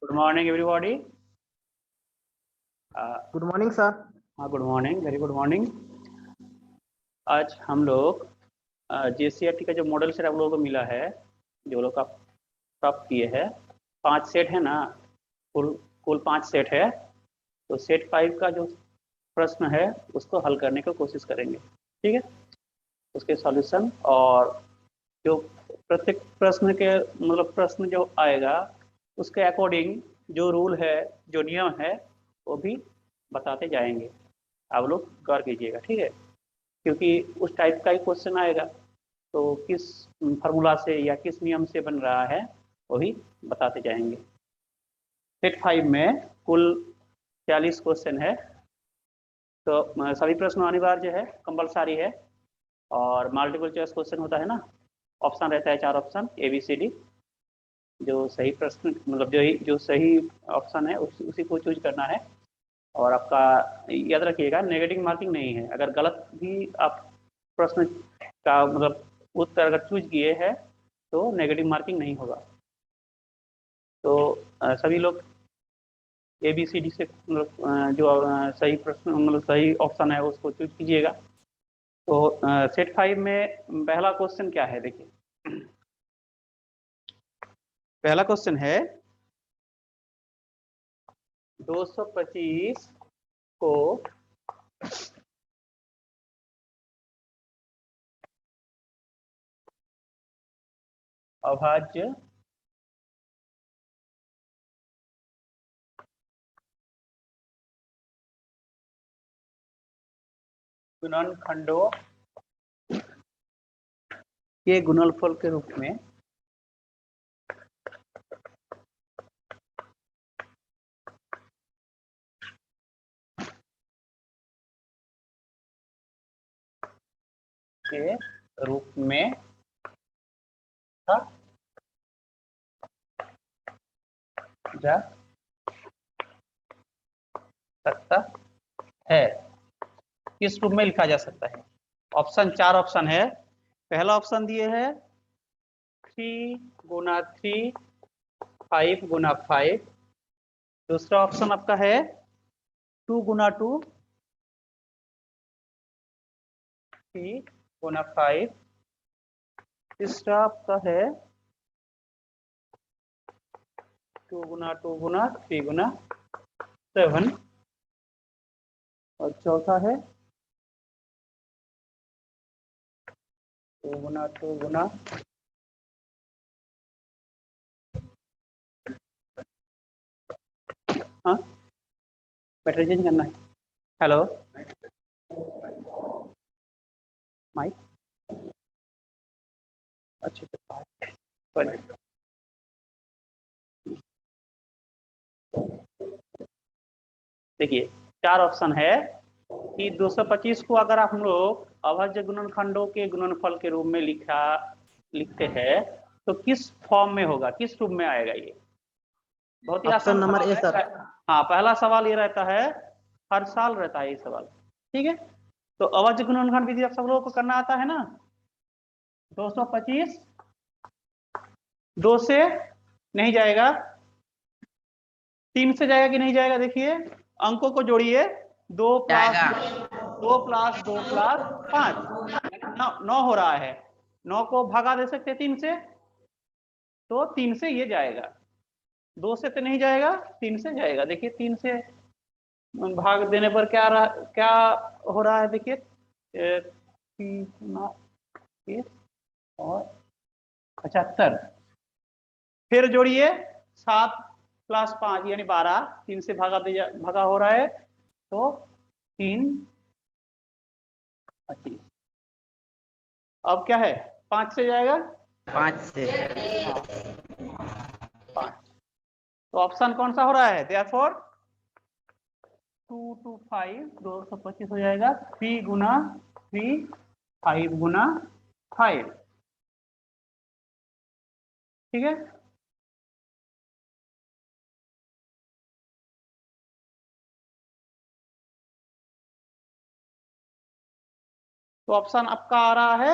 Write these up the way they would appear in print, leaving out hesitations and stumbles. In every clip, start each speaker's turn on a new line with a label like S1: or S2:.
S1: Good morning everybody.
S2: Good morning sir.
S1: हाँ, good morning, very good morning. आज हम लोग JCERT का जो मॉडल सेट आप लोगों को मिला है, जो लोग आप प्राप्त किए हैं, 5 सेट है ना, कुल 5 सेट है। तो सेट 5 का जो प्रश्न है उसको हल करने की कोशिश करेंगे, ठीक है। उसके सॉल्यूशन और जो प्रत्येक प्रश्न के मतलब प्रश्न जो आएगा उसके अकॉर्डिंग जो रूल है, जो नियम है, वो भी बताते जाएंगे। आप लोग गौर कीजिएगा, ठीक है, क्योंकि उस टाइप का ही क्वेश्चन आएगा तो किस फार्मूला से या किस नियम से बन रहा है वो भी बताते जाएंगे। सेट 5 में कुल 40 क्वेश्चन है, तो सभी प्रश्न अनिवार्य है, कंपलसारी है, और मल्टीपल चॉइस क्वेश्चन होता है ना, ऑप्शन रहता है 4 ऑप्शन ABCD। जो सही प्रश्न मतलब जो सही ऑप्शन है उसी को चूज करना है। और आपका याद रखिएगा, नेगेटिव मार्किंग नहीं है। अगर गलत भी आप प्रश्न का मतलब उत्तर अगर चूज किए हैं तो नेगेटिव मार्किंग नहीं होगा। तो सभी लोग ABCD से मतलब जो सही प्रश्न मतलब सही ऑप्शन है उसको चूज कीजिएगा। तो सेट 5 में पहला क्वेश्चन क्या है, देखिए। पहला क्वेश्चन है 225 को अभाज्य गुणनखंडों के गुणनफल के रूप में जा सकता है। किस रूप में लिखा जा सकता है? ऑप्शन 4 ऑप्शन है। पहला ऑप्शन दिए है 3 गुना 3 5 गुना 5। दूसरा ऑप्शन आपका है 2 गुना 2 3 गुना 5। तीसरा आपका है 2 गुना 2 गुना 3 गुना 7। और चौथा है 2 गुना 2 गुना हाँ बैटरी चेंज करना है। हेलो माइक, अच्छा देखिए 4 ऑप्शन है कि 225 को अगर आप हम लोग अभाज्य गुणनखंडों के गुणनफल के रूप में लिखते हैं तो किस फॉर्म में होगा, किस रूप में आएगा? ये बहुत ही आसान
S2: नंबर
S1: सवाल
S2: ए सर।
S1: है। हाँ, पहला सवाल ये रहता है, हर साल रहता है ये सवाल, ठीक है। तो अभाज्य गुणनखंड विधि आप सब लोगों को करना आता है ना। 225 2 से नहीं जाएगा, 3 से जाएगा कि नहीं जाएगा? देखिए अंकों को जोड़िए, 2 प्लस 2 प्लस 5 9 हो रहा है। 9 को भागा दे सकते 3 से, तो 3 से ये जाएगा। 2 से तो नहीं जाएगा, 3 से जाएगा। देखिए 3 से भाग देने पर क्या हो रहा है? देखिए 3 और 75। फिर जोड़िए 7 प्लस 5 यानी 12। 3 से भागा हो रहा है तो 3 25। अब क्या है? 5 से जाएगा,
S2: 5 से
S1: 5। तो ऑप्शन कौन सा हो रहा है? देयरफॉर 2 to 5 225 हो जाएगा। 3 गुना 3 5 गुना 5, ठीक है। तो ऑप्शन आपका आ रहा है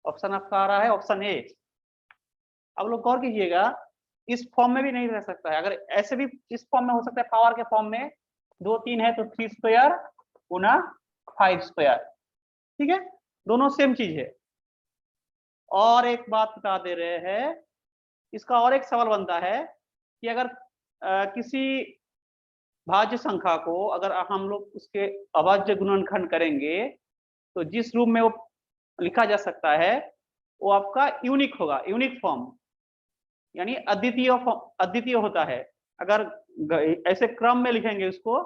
S1: ऑप्शन आपका आ रहा है ऑप्शन ए। अब लोग गौर कीजिएगा, इस फॉर्म में भी नहीं रह सकता है, अगर ऐसे भी इस फॉर्म में हो सकता है, पावर के फॉर्म में 2 3 है तो 3 स्क्वायर गुना 5 स्क्वायर, ठीक है, दोनों सेम चीज है। और एक बात बता दे रहे हैं, इसका और एक सवाल बनता है कि अगर किसी भाज्य संख्या को अगर हम लोग उसके अभाज्य गुणनखंड करेंगे तो जिस रूप में वो लिखा जा सकता है वो आपका यूनिक होगा, यूनिक फॉर्म, यानी अद्वितीय होता है। अगर ऐसे क्रम में लिखेंगे उसको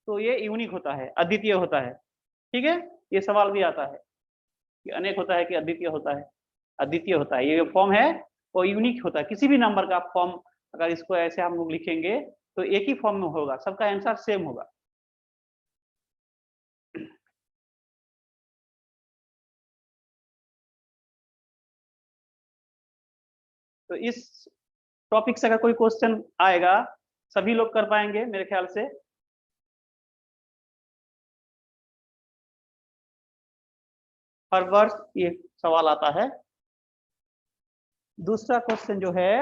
S1: तो ये यूनिक होता है, अद्वितीय होता है, ठीक है। ये सवाल भी आता है कि अनेक होता है कि अद्वितीय होता है, अद्वितीय होता है। ये जो फॉर्म है वो यूनिक होता है, किसी भी नंबर का फॉर्म अगर इसको ऐसे हम लोग लिखेंगे तो एक ही फॉर्म में होगा, सबका आंसर सेम होगा। तो इस टॉपिक से अगर कोई क्वेश्चन आएगा सभी लोग कर पाएंगे मेरे ख्याल से। हर वर्ष ये सवाल आता है। दूसरा क्वेश्चन जो है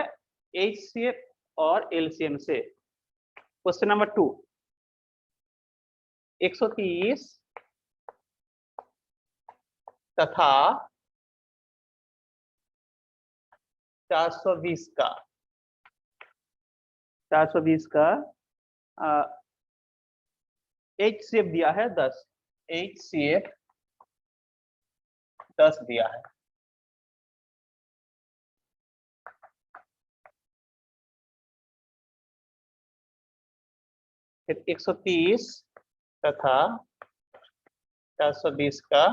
S1: एचसीएफ और एलसीएम से, क्वेश्चन नंबर 2, 130 तथा 420 का एचसीएफ दिया है 10, एचसीएफ 10 दिया है। फिर 130 तथा 420 का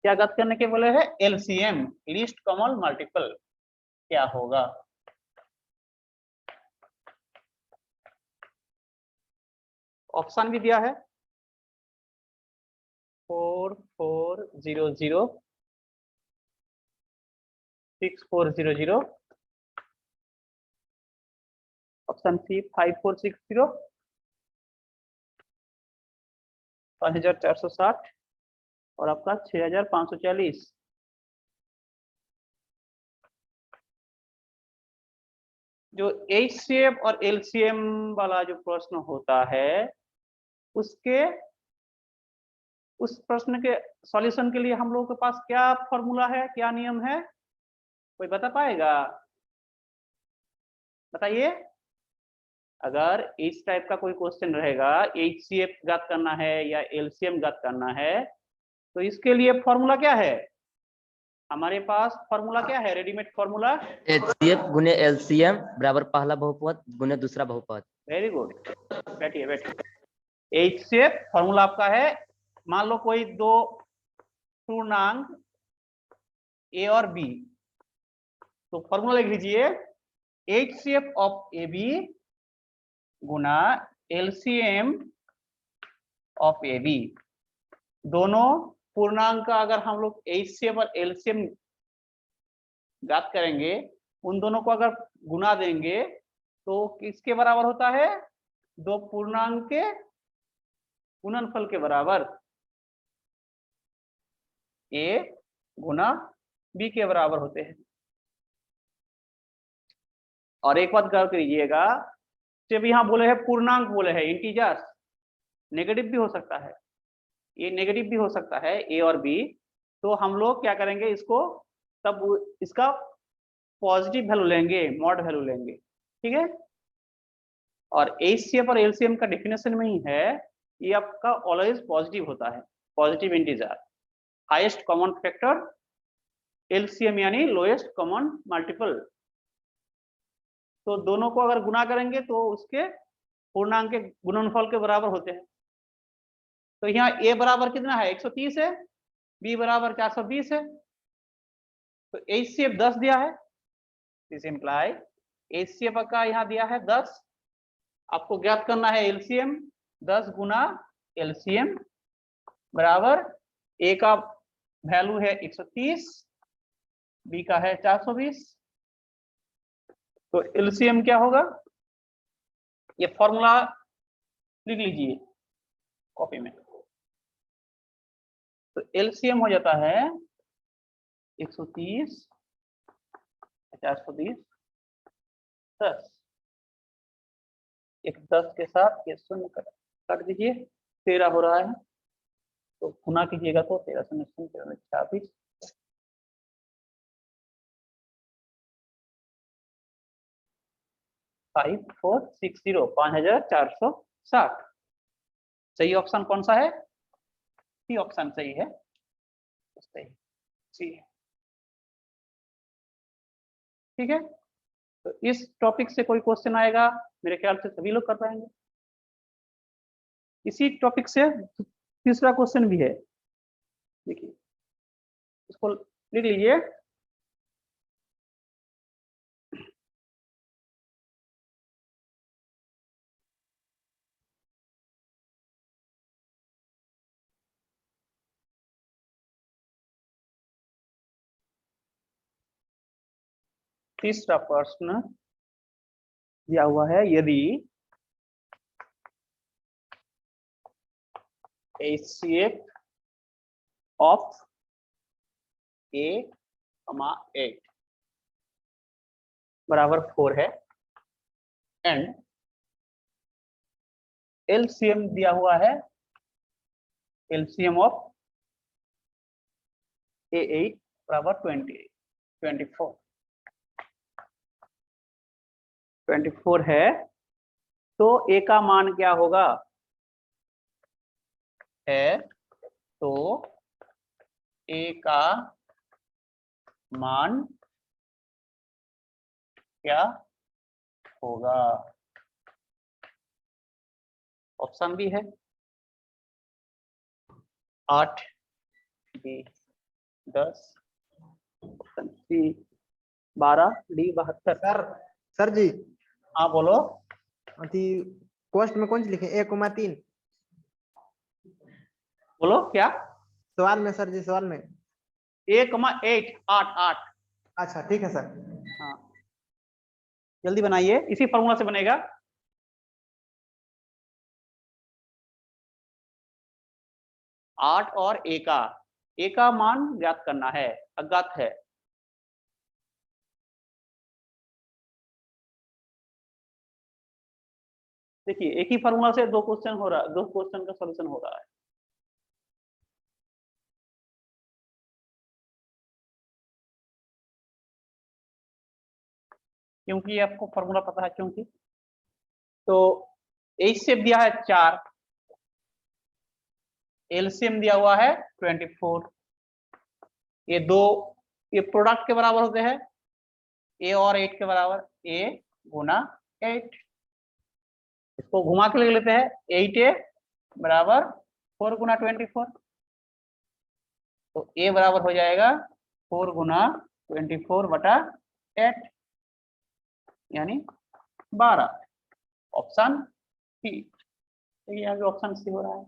S1: क्या ज्ञात करने के बोले है, एलसीएम, लीस्ट कॉमन मल्टीपल क्या होगा। ऑप्शन भी दिया है 4400, 6400, ऑप्शन सी 5460, 5460 और आपका 6540। जो एचसीएफ और एलसीएम वाला जो प्रश्न होता है उसके उस प्रश्न के सॉल्यूशन के लिए हम लोगों के पास क्या फॉर्मूला है, क्या नियम है, कोई बता पाएगा? बताइए। अगर इस टाइप का कोई क्वेश्चन रहेगा, एचसीएफ ज्ञात करना है या एलसीएम ज्ञात करना है, तो इसके लिए फॉर्मूला क्या है? हमारे पास फॉर्मूला क्या है, रेडीमेड फॉर्मूला?
S2: एचसीएफ गुने एलसीएम बराबर पहला बहुपद गुने दूसरा बहुपद।
S1: वेरी गुड, बैठिए बैठिए। एचसीएफ फॉर्मूला आपका है, मान लो कोई दो पूर्णांक ए और बी, तो फॉर्मूला लिख लीजिए एचसीएफ ऑफ ए बी गुना एलसीएम ऑफ ए बी। दोनों पूर्णांक का अगर हम लोग एचसीएफ और एलसीएम ज्ञात करेंगे, उन दोनों को अगर गुना देंगे तो किसके बराबर होता है? दो पूर्णांक के गुणनफल के बराबर, ए गुना बी के बराबर होते हैं। और एक बात गौर करिएगा, जब यहाँ बोले हैं पूर्णांक बोले हैं, इंटीजर्स, नेगेटिव भी हो सकता है, ये नेगेटिव भी हो सकता है ए और बी, तो हम लोग क्या करेंगे, इसको तब इसका पॉजिटिव वैल्यू लेंगे, मॉड वैल्यू लेंगे, ठीक है। और एचसीएफ और एलसीएम का डेफिनेशन में ही है, ये आपका ऑलवेज पॉजिटिव होता है, positive integer, highest common factor, LCM यानी लोएस्ट कॉमन मल्टीपल। तो दोनों को अगर गुना करेंगे तो उसके पूर्णांक के गुणनफल के बराबर होते हैं। तो यहाँ ए बराबर कितना है, 130 है, बी बराबर 420 है, तो एचसीएफ 10 दिया है, दिस इंप्लाई एचसीएफ का यहाँ दिया है 10, आपको ज्ञात करना है एलसीएम, 10 गुना एलसीएम बराबर ए का वैल्यू है 130, बी का है 420, तो एलसीएम क्या होगा, ये फॉर्मूला लिख लीजिए कॉपी में। तो एलसीएम हो जाता है 130 420 10, एक 10 के साथ ये शून्य काट दीजिए, 13 हो रहा है, तो गुना कीजिएगा तो 13 शून्य शून्य 26, 5460 5460। सही ऑप्शन कौन सा है, सी ऑप्शन सही है, सही सी है। ठीक है, तो इस टॉपिक से कोई क्वेश्चन आएगा, मेरे ख्याल से सभी लोग कर पाएंगे। इसी टॉपिक से तीसरा क्वेश्चन भी है, देखिए इसको लिख लीजिए। तीसरा प्रश्न दिया हुआ है, यदि HCF of A, 8 बराबर 4 है एंड LCM दिया हुआ है, LCM ऑफ A8 बराबर 24 है, तो A का मान क्या होगा है, तो A का मान क्या होगा, ऑप्शन भी है 8 B 10, option C 12, D 72।
S3: Sir ji,
S1: हाँ बोलो।
S3: अथी क्वेश्चन में कौन सी लिखे 1,3?
S1: बोलो क्या,
S3: सवाल में सर जी, सवाल में
S1: 1,8 8।
S3: अच्छा ठीक है सर।
S1: हाँ जल्दी बनाइए, इसी फॉर्मूला से बनेगा। आठ और ए का मान ज्ञात करना है, अज्ञात है। देखिए एक ही फॉर्मूला से दो क्वेश्चन हो रहा है, दो क्वेश्चन का सॉल्यूशन हो रहा है। क्योंकि आपको फॉर्मूला पता है, क्योंकि तो एच से दिया है 4, एलसीएम दिया हुआ है 24, ये दो ये प्रोडक्ट के बराबर होते हैं, ए और 8 के बराबर, ए गुना 8। इसको घुमा के लिख लेते हैं, 8a बराबर 4 गुना 24, तो ए बराबर हो जाएगा 4 गुना 24 बटा 8 यानी 12, ऑप्शन सी। तो यहाँ भी ऑप्शन सी हो रहा है।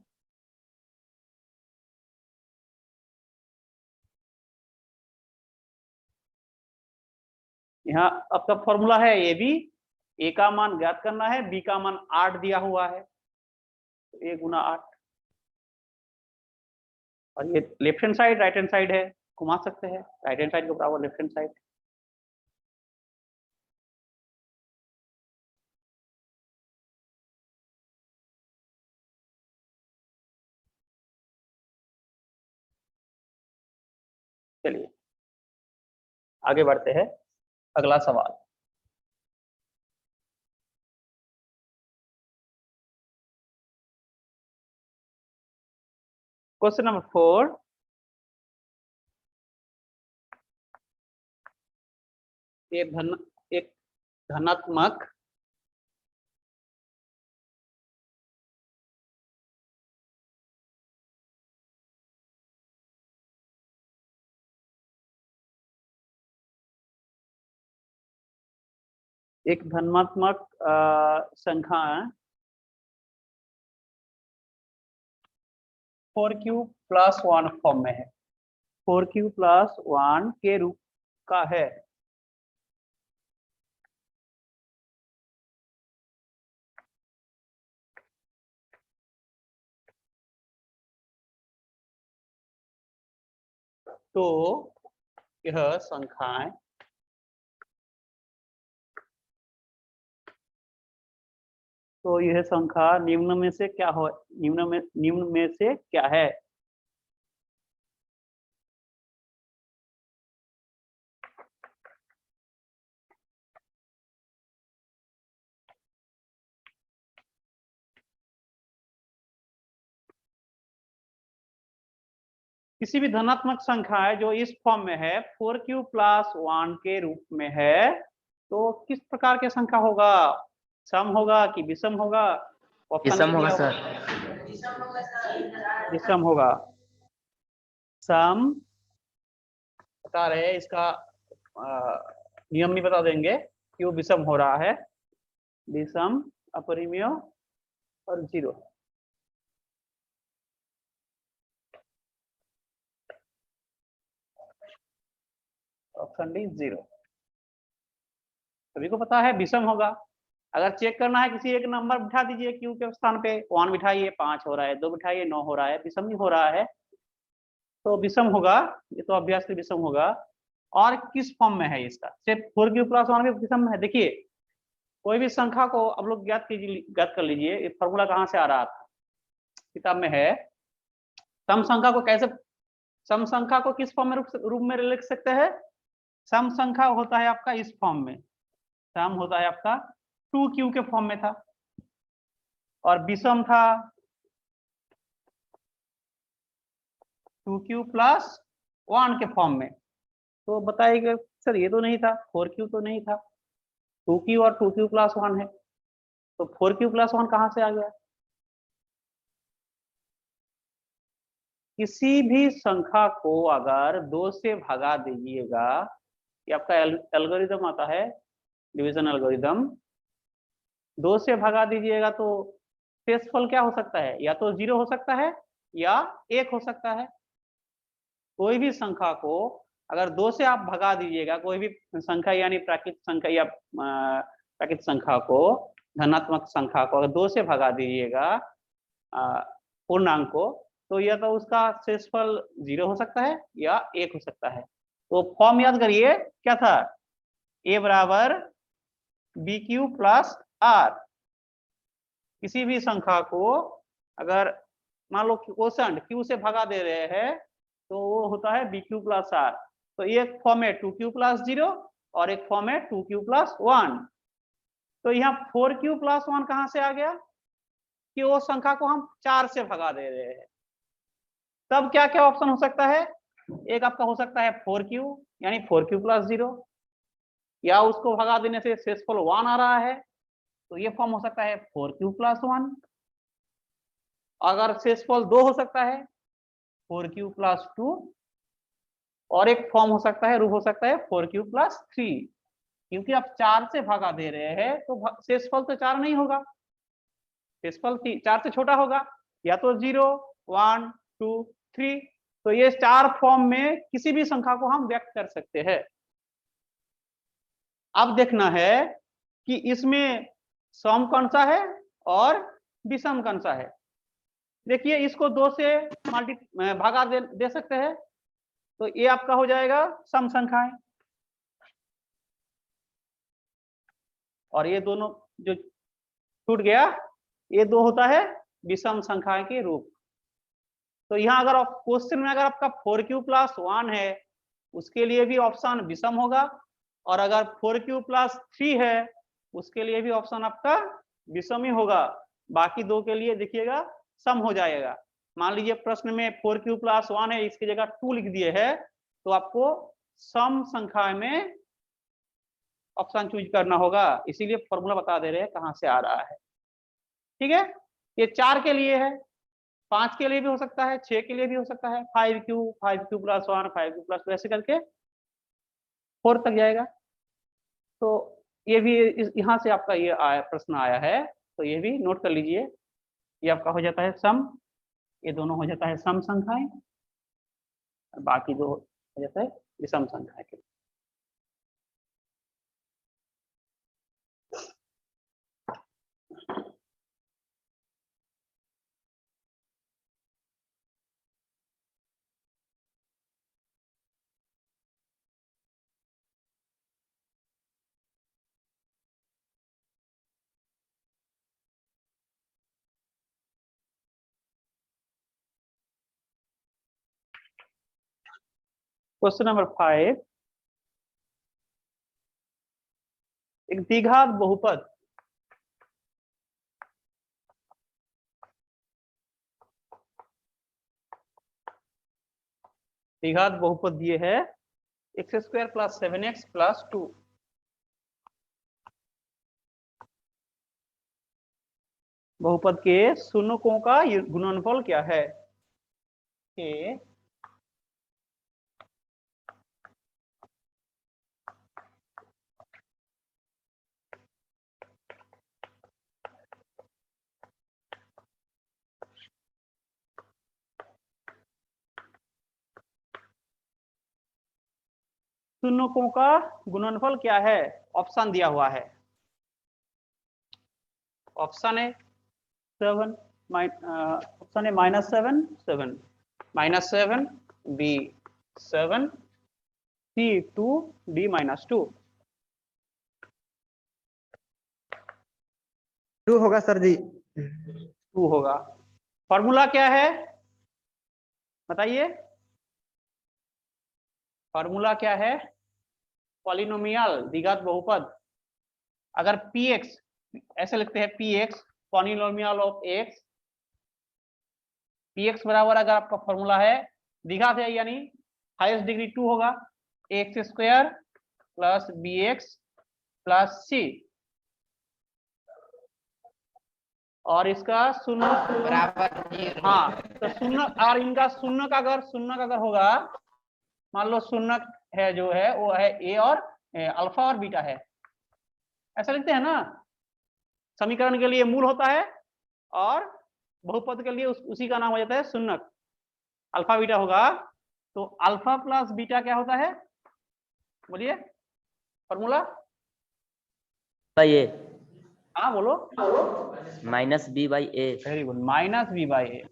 S1: यहाँ आपका फॉर्मूला है ये भी, ए का मान ज्ञात करना है, बी का मान 8 दिया हुआ है, तो ए गुना 8, और ये left hand side right hand side है, घुमा सकते हैं राइट हैंड साइड के बराबर लेफ्ट हैंड साइड। चलिए आगे बढ़ते हैं, अगला सवाल। क्वेश्चन नंबर 4, एक धनात्मक संख्या 4q+1 फॉर्म में है, 4q+1 के रूप का है। तो यह संख्याएं तो यह संख्या निम्न में से क्या हो, निम्न में से क्या है? किसी भी धनात्मक संख्या है जो इस फॉर्म में है 4q + 1 के रूप में है, तो किस प्रकार के संख्या होगा? सम होगा कि विषम होगा? ऑप्शन
S2: विषम होगा
S1: दिया
S2: सर।
S1: विषम होगा। सम बता रहे हैं, इसका नियम भी बता देंगे क्यों विषम हो रहा है। विषम, अपरिमेय और जीरो। Option D zero. सभी को पता है विषम होगा। अगर चेक करना है किसी एक नंबर बिठा दीजिए क्यू के स्थान पे, 1 बिठाइए 5 हो रहा है, 2 बिठाइए 9 हो रहा है, विषम ही हो रहा है, तो विषम होगा। ये तो अभ्यास से विषम होगा। और किस फॉर्म में है इसका? सिर्फ 4q + 1 भी विषम में है। देखिए कोई भी संख्या को आप लोग ज्ञात कर लीजिए, ये फॉर्मूला कहाँ से आ रहा था, किताब में है। सम संख्या को कैसे, सम संख्या को किस फॉर्म में रूप में लिख सकते हैं? सम संख्या होता है आपका इस फॉर्म में, सम होता है आपका 2q के फॉर्म में था, और विषम था 2q + 1 के फॉर्म में। तो बताइएगा सर ये तो नहीं था, 4q तो नहीं था, 2q और 2q + 1 है, तो 4q + 1 कहाँ से आ गया? किसी भी संख्या को अगर 2 से भगा दीजिएगा, ये आपका एल्गोरिदम आता है, डिवीजन एल्गोरिदम। 2 से भगा दीजिएगा तो शेषफल क्या हो सकता है? या तो 0 हो सकता है या 1 हो सकता है। कोई भी संख्या को अगर 2 से आप भगा दीजिएगा, कोई भी संख्या यानी प्राकृतिक संख्या या प्राकृतिक संख्या को, धनात्मक संख्या को अगर 2 से भगा दीजिएगा पूर्णांक को, तो या तो उसका शेषफल 0 हो सकता है या 1 हो सकता है। तो फॉर्म याद करिए क्या था? a बराबर bq + r। किसी भी संख्या को अगर मान लो क्वोशंट q से भगा दे रहे हैं तो वो होता है bq + r। तो एक फॉर्म है 2q + 0 और एक फॉर्म है 2q + 1। तो यहाँ 4q + 1 कहाँ से आ गया? कि वो संख्या को हम 4 से भगा दे रहे हैं। तब क्या क्या ऑप्शन हो सकता है? एक आपका हो सकता है 4q यानी 4q + 0, या उसको भगा देने से शेषफल 1 आ रहा है, तो ये फॉर्म हो सकता है 4q + 1। अगर शेषफल 2 हो सकता है 4q + 2, और एक फॉर्म हो सकता है, रूप हो सकता है 4q + 3। क्योंकि आप 4 से भागा दे रहे हैं तो शेषफल तो 4 नहीं होगा, शेषफल 4 से छोटा होगा, या तो 0, 1, 2, 3। तो ये 4 फॉर्म में किसी भी संख्या को हम व्यक्त कर सकते हैं। अब देखना है कि इसमें सम कौन सा है और विषम कौन सा है। देखिए इसको 2 से भागा दे सकते हैं, तो ये आपका हो जाएगा सम संख्याएं, और ये दोनों जो छूट गया, ये 2 होता है विषम संख्या के रूप। तो यहाँ अगर क्वेश्चन में अगर आपका 4q + 1 है, उसके लिए भी ऑप्शन विषम होगा, और अगर 4q + 3 है उसके लिए भी ऑप्शन आपका विषम ही होगा। बाकी 2 के लिए देखिएगा सम हो जाएगा। मान लीजिए प्रश्न में 4q + 1 है, इसकी जगह 2 लिख दिए है, तो आपको सम संख्या में ऑप्शन चूज करना होगा। इसीलिए फॉर्मूला बता दे रहे हैं कहां से आ रहा है। ठीक है, ये 4 के लिए है, 5 के लिए भी हो सकता है, 6 के लिए भी हो सकता है, 5q + 1, 5q + 2 ऐसे करके 4 तक जाएगा। तो ये भी यहाँ से आपका ये प्रश्न आया है, तो ये भी नोट कर लीजिए। ये आपका हो जाता है सम, ये दोनों हो जाता है सम संख्याएं, बाकी 2 हो जाता है विषम संख्याएं के। क्वेश्चन नंबर 5, एक द्विघात बहुपद दिए है x² + 7x + 2। बहुपद के शून्यकों का गुणनफल क्या है? के शून्यकों का गुणनफल क्या है? ऑप्शन दिया हुआ है। ऑप्शन है 7, ऑप्शन है -7 7, -7 b 7 c 2 d -2।
S3: 2 होगा सर जी।
S1: 2 होगा। फॉर्मूला क्या है बताइए? फॉर्मूला क्या है? पॉलिनोमियल द्विघात बहुपद। अगर px ऐसे लिखते हैं, px polynomial of x, px बराबर अगर आपका फॉर्मूला है द्विघात है यानी हाईएस्ट डिग्री 2 होगा, x² + bx + c, और इसका शून्य
S4: बराबर 0।
S1: हाँ, तो शून्य, और इनका शून्य का अगर होगा, मान लो शून्य है जो है वो है ए और अल्फा और बीटा है, ऐसा लिखते हैं ना। समीकरण के लिए मूल होता है और बहुपद के लिए उसी का नाम हो जाता है शून्यक। अल्फा बीटा होगा तो अल्फा + बीटा क्या होता है? बोलिए फॉर्मूला।
S2: ये
S1: हाँ बोलो।
S2: -b/a।
S1: वेरी गुड, -b/a,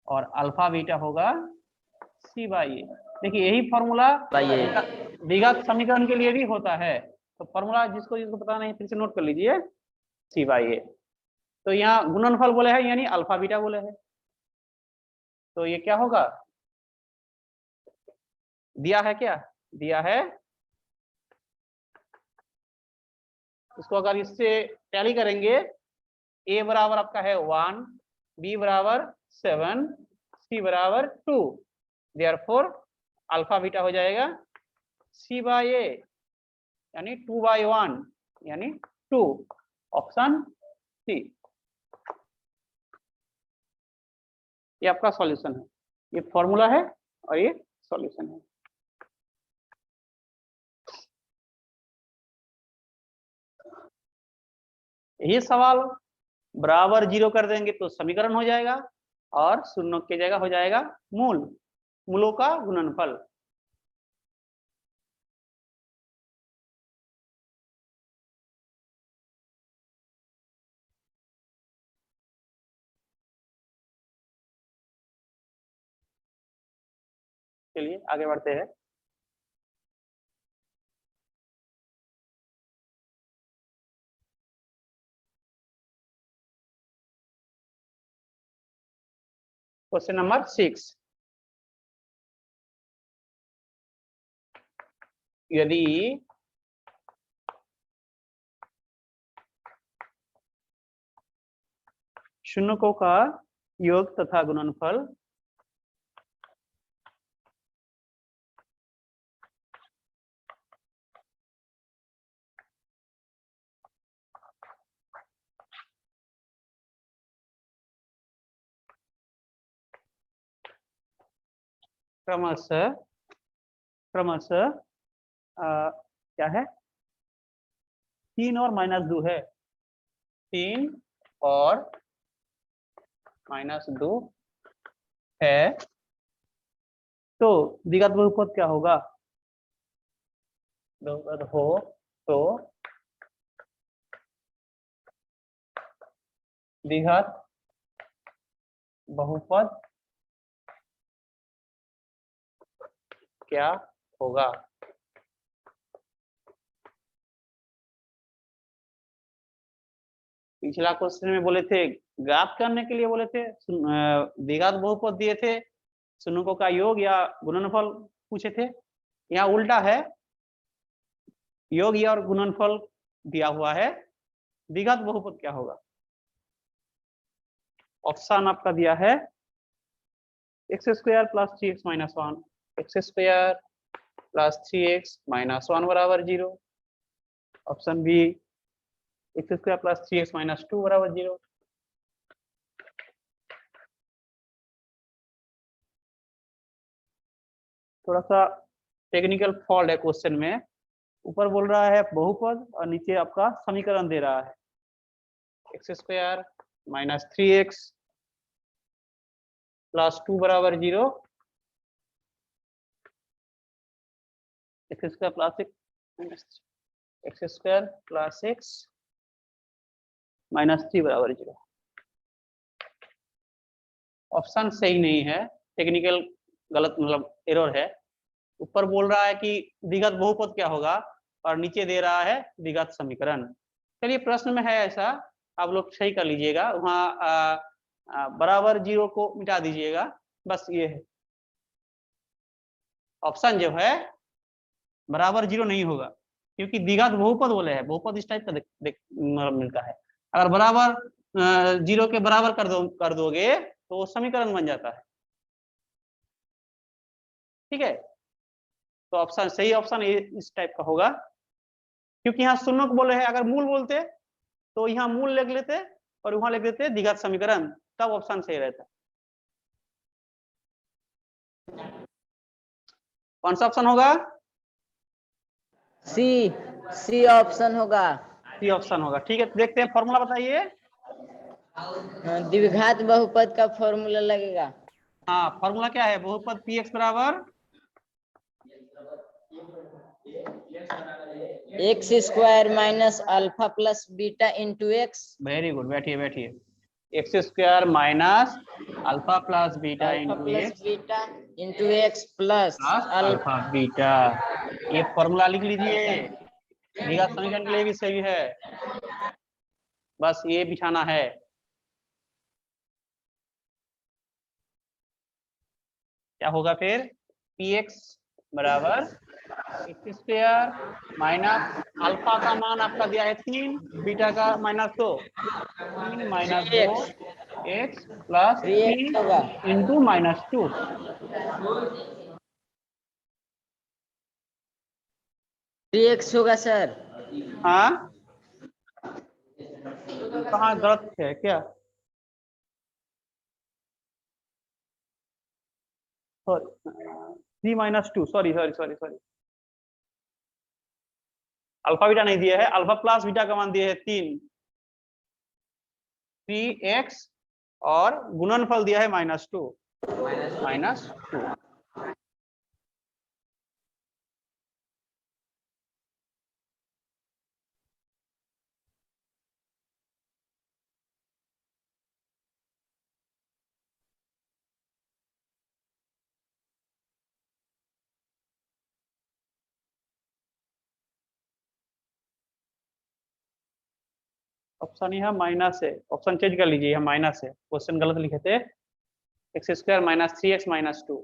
S1: और अल्फा बीटा होगा c/a। देखिए यही फॉर्मूला द्विघात समीकरण के लिए भी होता है। तो फॉर्मूला जिसको पता नहीं फिर से नोट कर लीजिए, c/a। तो यहाँ गुणनफल बोले हैं यानी अल्फा बीटा बोले हैं, तो ये क्या होगा? दिया है क्या? दिया है। इसको अगर इससे टैली करेंगे, a बराबर आपका है 1, b बराबर 7, c बराबर 2, देयरफॉर अल्फा बीटा हो जाएगा c/a यानी 2/1 यानी 2, ऑप्शन सी। ये आपका सॉल्यूशन है, ये फॉर्मूला है और ये सॉल्यूशन है। ये सवाल बराबर 0 कर देंगे तो समीकरण हो जाएगा, और शून्य की जगह हो जाएगा मूलों का गुणनफल। चलिए आगे बढ़ते हैं। क्वेश्चन नंबर 6, यदि शून्यकों का योग तथा गुणनफल क्रमशः क्या है? 3 और -2 है, 3 और -2 है, तो द्विघात बहुपद क्या होगा? बहुपद हो तो द्विघात बहुपद क्या होगा? पिछला क्वेश्चन में बोले थे ज्ञात करने के लिए बोले थे, द्विघात बहुपद दिए थे शून्यों का योग या गुणनफल पूछे थे, यहाँ उल्टा है, योग या और गुणनफल दिया हुआ है, द्विघात बहुपद क्या होगा? ऑप्शन आपका दिया है x square plus 3x minus 1, X square plus 3x minus 1 बराबर 0। Option B x square plus 3x minus 2 बराबर 0। थोड़ा सा टेक्निकल फॉल्ट है क्वेश्चन में, ऊपर बोल रहा है बहुपद और नीचे आपका समीकरण दे रहा है x square minus 3x plus 2 बराबर 0, x square plus x square plus x minus 3 बराबर 0। ऑप्शन सही नहीं है, टेक्निकल गलत मतलब एरर है। ऊपर बोल रहा है कि द्विघात बहुपद क्या होगा और नीचे दे रहा है द्विघात समीकरण। चलिए प्रश्न में है ऐसा, आप लोग सही कर लीजिएगा, वहां बराबर 0 को मिटा दीजिएगा, बस ये है। ऑप्शन जो है बराबर 0 नहीं होगा, क्योंकि द्विघात बहुपद बोले हैं, बहुपद इस टाइप का मिलता है। अगर बराबर 0 के बराबर कर दोगे तो वो समीकरण बन जाता है। ठीक है, तो ऑप्शन सही ऑप्शन इस टाइप का होगा, क्योंकि यहाँ शून्य को बोले हैं। अगर मूल बोलते तो यहाँ मूल लिख लेते और वहां लिख देते द्विघात समीकरण, तब ऑप्शन सही रहता। कौन सा ऑप्शन होगा?
S4: सी ऑप्शन होगा।
S1: सी ऑप्शन होगा। ठीक है, देखते हैं फॉर्मूला बताइए।
S4: द्विघात बहुपद का फॉर्मूला लगेगा।
S1: हाँ, फॉर्मूला क्या है? बहुपद px बराबर
S4: x square minus alpha plus beta into x.
S1: Very good, बैठिए बैठिए। X square minus alpha plus beta
S4: into x plus
S1: alpha beta, ये फॉर्मूला लिख लीजिए। द्विघात समीकरण के लिए भी सही है, बस ये बिछाना है। क्या होगा फिर? px बराबर एक्स स्क्वायर माइनस अल्फा का मान आपका दिया है 3, बीटा का minus 2, 3 minus 2 x plus 3 into minus 2।
S4: X होगा सर।
S1: हाँ, कहाँ गलत है क्या? Sorry, 3 - 2, sorry sorry sorry sorry, alpha beta नहीं दिया है, अल्फा प्लस बीटा का मान दिया है 3x और गुणनफल दिया है -2 -2। ऑप्शन यहाँ माइनस है, ऑप्शन चेंज कर लीजिए, यहाँ माइनस है, क्वेश्चन गलत लिखे थे। X square minus 3x minus 2।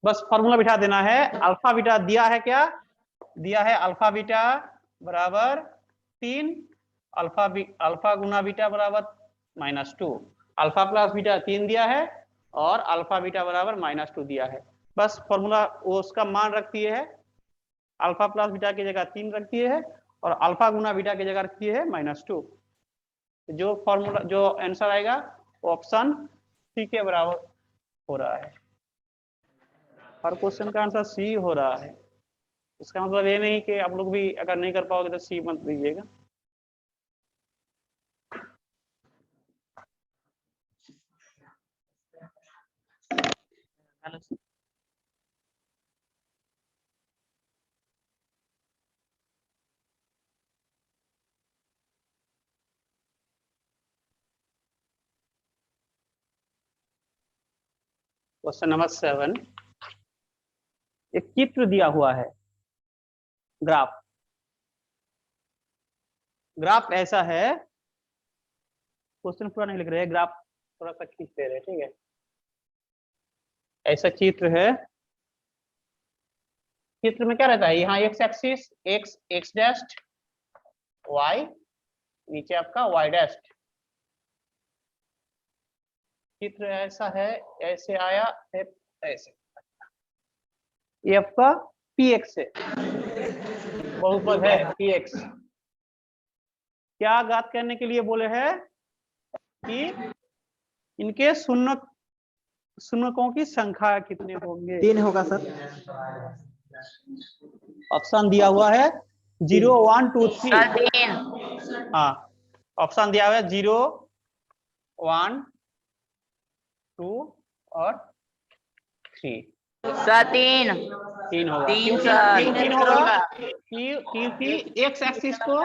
S1: बस फॉर्मूला बिठा देना है। अल्फा बीटा दिया है, क्या दिया है? अल्फा बीटा बराबर 3, अल्फा गुना बीटा बराबर -2, अल्फा प्लस बीटा 3 दिया है और अल्फा बीटा बराबर -2 दिया है। बस फॉर्मूला वो उसका मान रख दिए है, अल्फा प्लस बीटा की जगह 3 रख दिए है और अल्फा गुना बीटा की जगह रख दिए है -2। जो फॉर्मूला जो आंसर आएगा वो ऑप्शन सी के बराबर हो रहा है। हर क्वेश्चन का आंसर सी हो रहा है, इसका मतलब ये नहीं कि आप लोग भी अगर नहीं कर पाओगे तो सी मत दीजिएगा। क्वेश्चन नंबर 7, एक चित्र दिया हुआ है, ग्राफ। ग्राफ ऐसा है, क्वेश्चन पूरा नहीं लिख रहे हैं, ग्राफ थोड़ा सा खींच दे रहे हैं, ठीक है। ऐसा चित्र है, चित्र में क्या रहता है, यहाँ X axis X dash, Y नीचे आपका वाई डैश। चित्र ऐसा है, ऐसे आया ऐसे, ये आपका पी एक्स है, बहुपद है पी एक्स। क्या ज्ञात करने के लिए बोले हैं कि इनके शून्यकों की संख्या कितने होंगे।
S3: 3 होगा सर।
S1: ऑप्शन दिया हुआ है 0 1 2 3। हाँ, ऑप्शन दिया हुआ है 0 1 2 और 3।
S4: 3
S1: होगा,
S4: तीन
S1: क्योंकि
S4: सर।
S1: तीन होगा क्योंकि एक्स एक्सिस को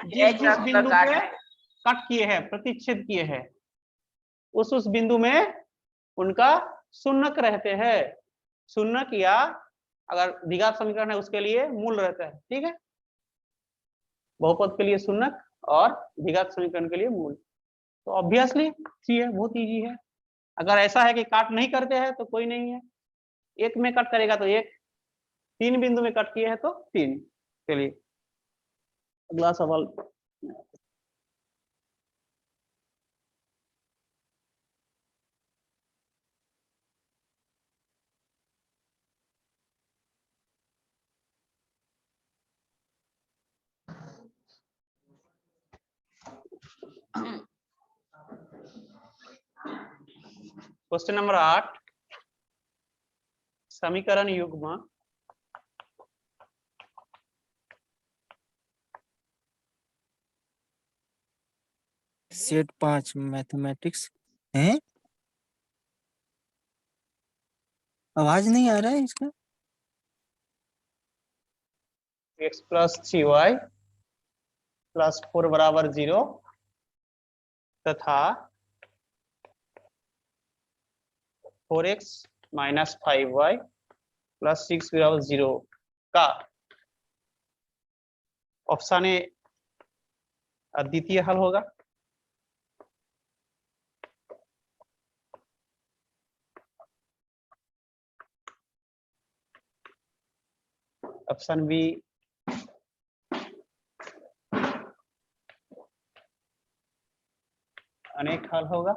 S1: जिस जिस बिंदु पे कट किए हैं, प्रतिच्छेद किए हैं, उस बिंदु में उनका शून्यक रहते हैं। शून्यक या अगर द्विघात समीकरण है उसके लिए मूल रहता है, ठीक है। बहुपद के लिए शून्यक और द्विघात समीकरण के लिए मूल। तो ऑब्वियसली 3 है, बहुत इजी है। अगर ऐसा है कि काट नहीं करते हैं तो कोई नहीं है, एक में कट करेगा तो एक, 3 बिंदु में कट किए हैं तो 3। चलिए अगला सवाल। क्वेश्चन नंबर 8, समीकरण युग्म
S5: सेट 5 मैथमेटिक्स है। आवाज नहीं आ रहा है इसका।
S1: x प्लस 3y प्लस 4 बराबर 0 तथा 4x माइनस 5y प्लस 6 बराबर 0 का ऑप्शन ए अद्वितीय हल होगा। ऑप्शन बी अनेक हल होगा।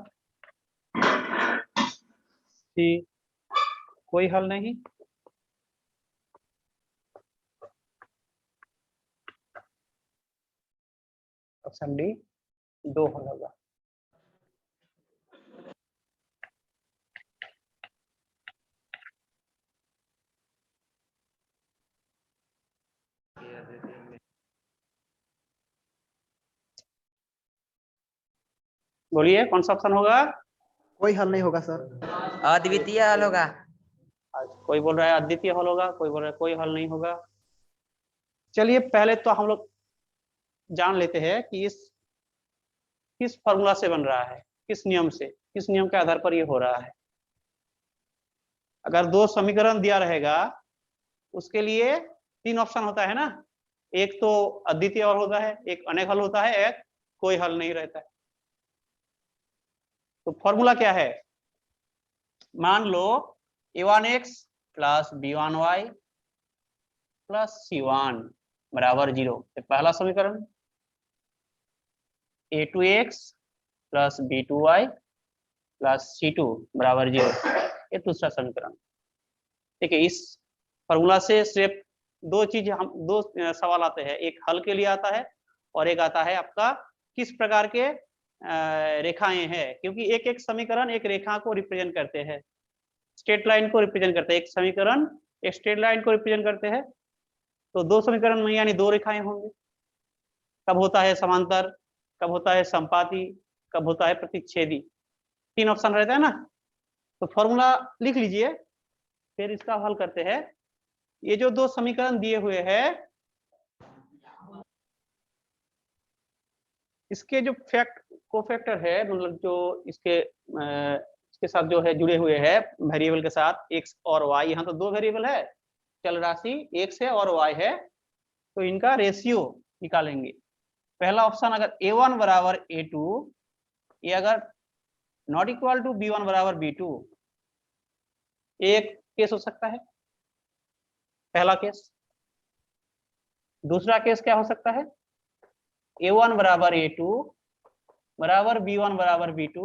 S1: सी कोई हल नहीं। ऑप्शन डी 2 हल होगा। बोलिए कौन सा ऑप्शन होगा।
S3: कोई हल नहीं होगा सर।
S2: अद्वितीय हल होगा।
S1: कोई बोल रहा है अद्वितीय हल होगा, कोई बोल रहा है कोई हल नहीं होगा। चलिए पहले तो हम लोग जान लेते हैं कि इस किस फॉर्मूला से बन रहा है, किस नियम से, किस नियम के आधार पर ये हो रहा है। अगर 2 समीकरण दिया रहेगा उसके लिए 3 ऑप्शन होता है ना, एक तो अद्वितीय हल होता है, एक अनेक हल होता है, एक कोई हल नहीं रहता है। तो फॉर्मूला क्या है, मान लो a1x plus b1y plus c1 बराबर 0, पहला समीकरण। a2x plus b2y plus c2 बराबर 0, ये दूसरा समीकरण। ठीक है, इस फॉर्मूला से सिर्फ 2 चीज, हम 2 सवाल आते हैं, एक हल के लिए आता है और एक आता है आपका किस प्रकार के रेखाएं हैं, क्योंकि एक एक समीकरण एक रेखा को रिप्रेजेंट करते हैं, स्ट्रेट लाइन को रिप्रेजेंट करते हैं। एक समीकरण एक स्ट्रेट लाइन को रिप्रेजेंट करते हैं, तो 2 समीकरण में यानी 2 रेखाएं होंगी। कब होता है समांतर, कब होता है संपाती, कब होता है प्रतिच्छेदी, 3 ऑप्शन रहता है ना। तो फॉर्मूला लिख लीजिए, फिर इसका हल करते हैं। ये जो 2 समीकरण दिए हुए हैं, इसके जो कोफैक्टर है, मतलब जो इसके साथ जो है जुड़े हुए हैं वेरिएबल के साथ, x और y, यहाँ तो 2 वेरिएबल है, चल राशि x है और y है, तो इनका रेशियो निकालेंगे। पहला ऑप्शन अगर A1 बराबर A2, ये अगर नॉट इक्वल टू B1 बराबर B2, एक केस हो सकता है, पहला केस। दूसरा केस क्या हो सकता है, A1 बराबर A2 बराबर B1 बराबर B2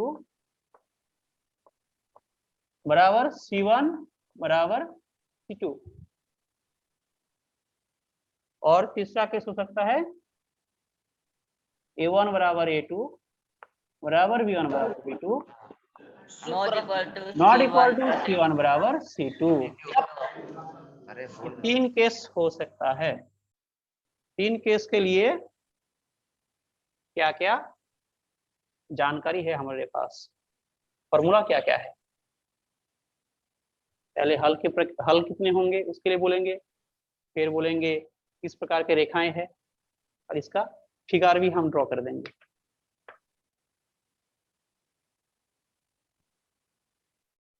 S1: बराबर C1 बराबर C2। और तीसरा केस हो सकता है A1 बराबर A2 बराबर B1 बराबर B2
S2: not equal to
S1: not equal to C1 बराबर C2। तीन केस हो सकता है। तीन केस के लिए क्या क्या जानकारी है हमारे पास, फॉर्मूला क्या क्या है। पहले हल कितने होंगे उसके लिए बोलेंगे, फिर बोलेंगे किस प्रकार के रेखाएं हैं, और इसका फिगर भी हम ड्रॉ कर देंगे।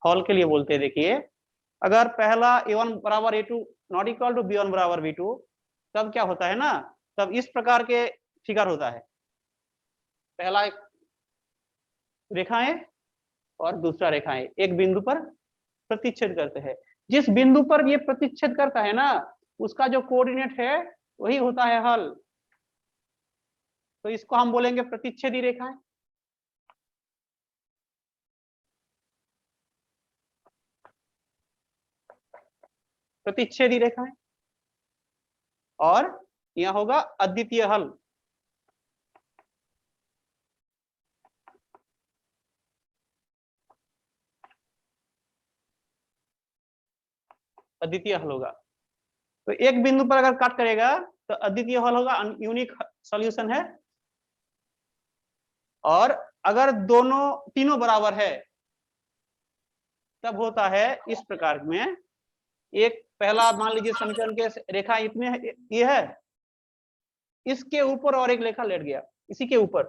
S1: हॉल के लिए बोलते हैं, देखिए अगर पहला A1 बराबर A2 not equal to B1 बराबर B2, तब क्या होता है ना, तब इस प्रकार के फिगर होता है। पहला एक रेखाएं और दूसरा रेखाएं एक बिंदु पर प्रतिच्छेद करते हैं। जिस बिंदु पर ये प्रतिच्छेद करता है ना, उसका जो कोऑर्डिनेट है वही होता है हल। तो इसको हम बोलेंगे प्रतिच्छेदी रेखाएं। प्रतिच्छेदी रेखाएं। और यह होगा अद्वितीय हल। अद्वितीय हल होगा। तो एक बिंदु पर अगर कट करेगा तो अद्वितीय हल होगा, यूनिक सॉल्यूशन है। और अगर तीनों बराबर है तब होता है इस प्रकार में। एक पहला मान लीजिए समीकरण के रेखा इतने ये है, इसके ऊपर और एक रेखा लेट गया, इसी के ऊपर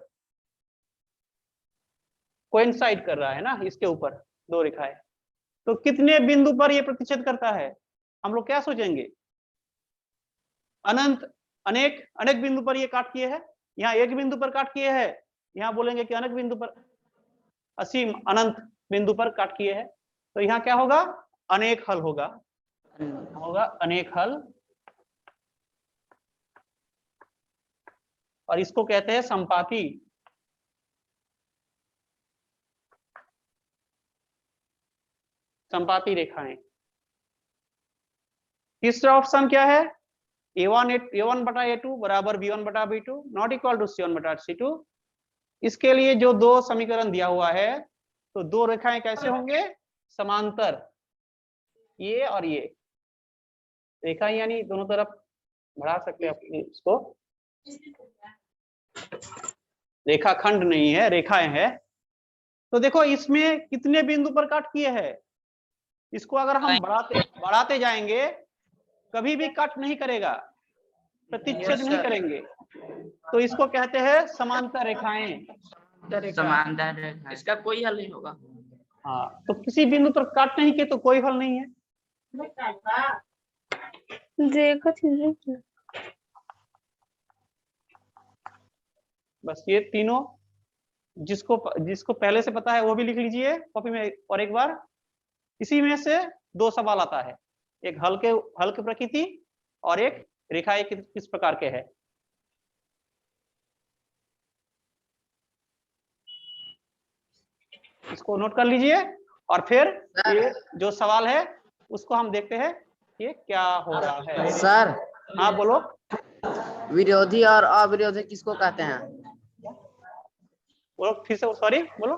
S1: कोइंसाइड कर रहा है ना, इसके ऊपर दो रेखाएं। तो कितने बिंदु पर ये प्रतिच्छेद करता है, हम लोग क्या सोचेंगे, अनंत अनेक अनेक बिंदु पर ये काट किए है। यहाँ एक बिंदु पर काट किए है, यहाँ बोलेंगे कि अनेक बिंदु पर, असीम अनंत बिंदु पर काट किए है। तो यहाँ क्या होगा, अनेक हल होगा, अनेक हल। और इसको कहते हैं संपाती। संपाती रेखाएं। तीसरा ऑप्शन क्या है, A1 बटा A2 बराबर B1 बटा B2 not equal to C1 बटा C2। इसके लिए जो दो समीकरण दिया हुआ है, तो दो रेखाएं कैसे होंगे, समांतर, ये और ये रेखा, यानी दोनों तरफ बढ़ा सकते हैं इसको। रेखाखंड नहीं है, रेखाएं है। तो देखो इसमें कितने बिंदु पर काट किए हैं, इसको अगर हम बढ़ाते जाएंगे कभी भी कट नहीं करेगा, प्रतिच्छेद नहीं करेंगे। तो इसको कहते हैं समांतर रेखाएं।
S2: समांतर रेखा, इसका कोई हल नहीं होगा।
S1: हाँ, तो किसी बिंदु पर काट नहीं किए तो कोई हल नहीं है। बस ये तीनों, जिसको पहले से पता है वो भी लिख लीजिए कॉपी में। और एक बार इसी में से दो सवाल आता है, एक हल के प्रकृति और एक रेखाएं किस प्रकार के है। इसको नोट कर लीजिए और फिर ये जो सवाल है उसको हम देखते हैं ये क्या हो रहा है।
S4: सर,
S1: हाँ बोलो।
S4: विरोधी और अविरोधी किसको कहते हैं?
S1: बोलो फिर से, सॉरी बोलो।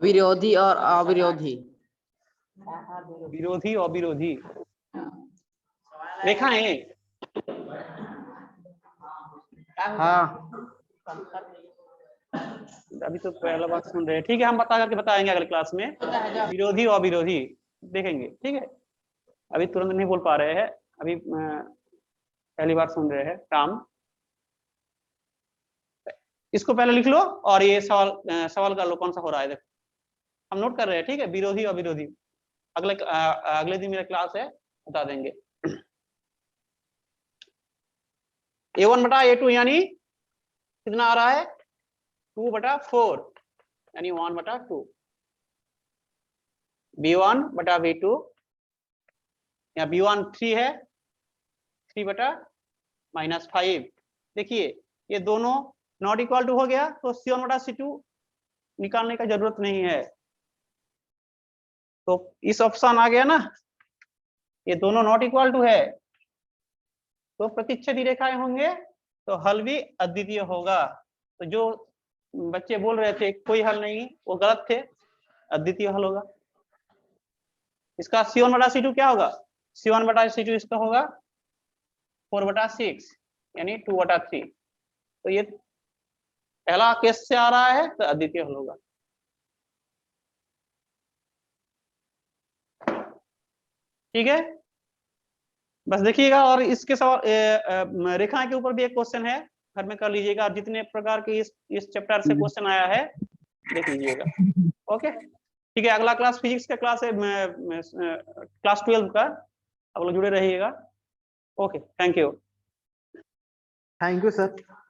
S4: विरोधी और अविरोधी।
S1: विरोधी और विरोधी रेखाएं।
S4: हाँ,
S1: अभी तो पहला बात सुन रहे हैं, ठीक है, हम बता करके बताएंगे अगले क्लास में। विरोधी और विरोधी देखेंगे, ठीक है। अभी तुरंत नहीं बोल पा रहे हैं, अभी पहली बार सुन रहे हैं काम। इसको पहले लिख लो और ये सवाल कर लो कौन सा हो रहा है। देखो हम नोट कर रहे हैं, ठीक है, विरोधी और विरोधी। अगले दिन मेरा क्लास है, बता देंगे। A1 बटा A2 यानी कितना आ रहा है 2/4 यानी 1/2। V1/V2 या V1 3 है 3/-5। देखिए ये दोनों नॉट इक्वल टू हो गया तो C1/C2 निकालने का जरूरत नहीं है। तो इस ऑप्शन आ गया ना, ये दोनों नॉट इक्वल टू है तो प्रतिच्छेदी रेखाएं होंगे तो हल भी अद्वितीय होगा। तो जो बच्चे बोल रहे थे कोई हल नहीं, वो गलत थे, अद्वितीय हल होगा। इसका C1/C2 क्या होगा? C1/C2 इसका होगा 4/6 यानी 2/3। तो ये पहला केस से आ रहा है तो अद्वितीय हल होगा। ठीक है, बस देखिएगा। और इसके सवाल रेखा के ऊपर भी एक क्वेश्चन है, घर में कर लीजिएगा। जितने प्रकार के इस चैप्टर से क्वेश्चन आया है देख लीजिएगा। ओके ठीक है, अगला क्लास फिजिक्स का क्लास है, क्लास 12 का, आप लोग जुड़े रहिएगा। Okay thank you.
S3: Thank you sir.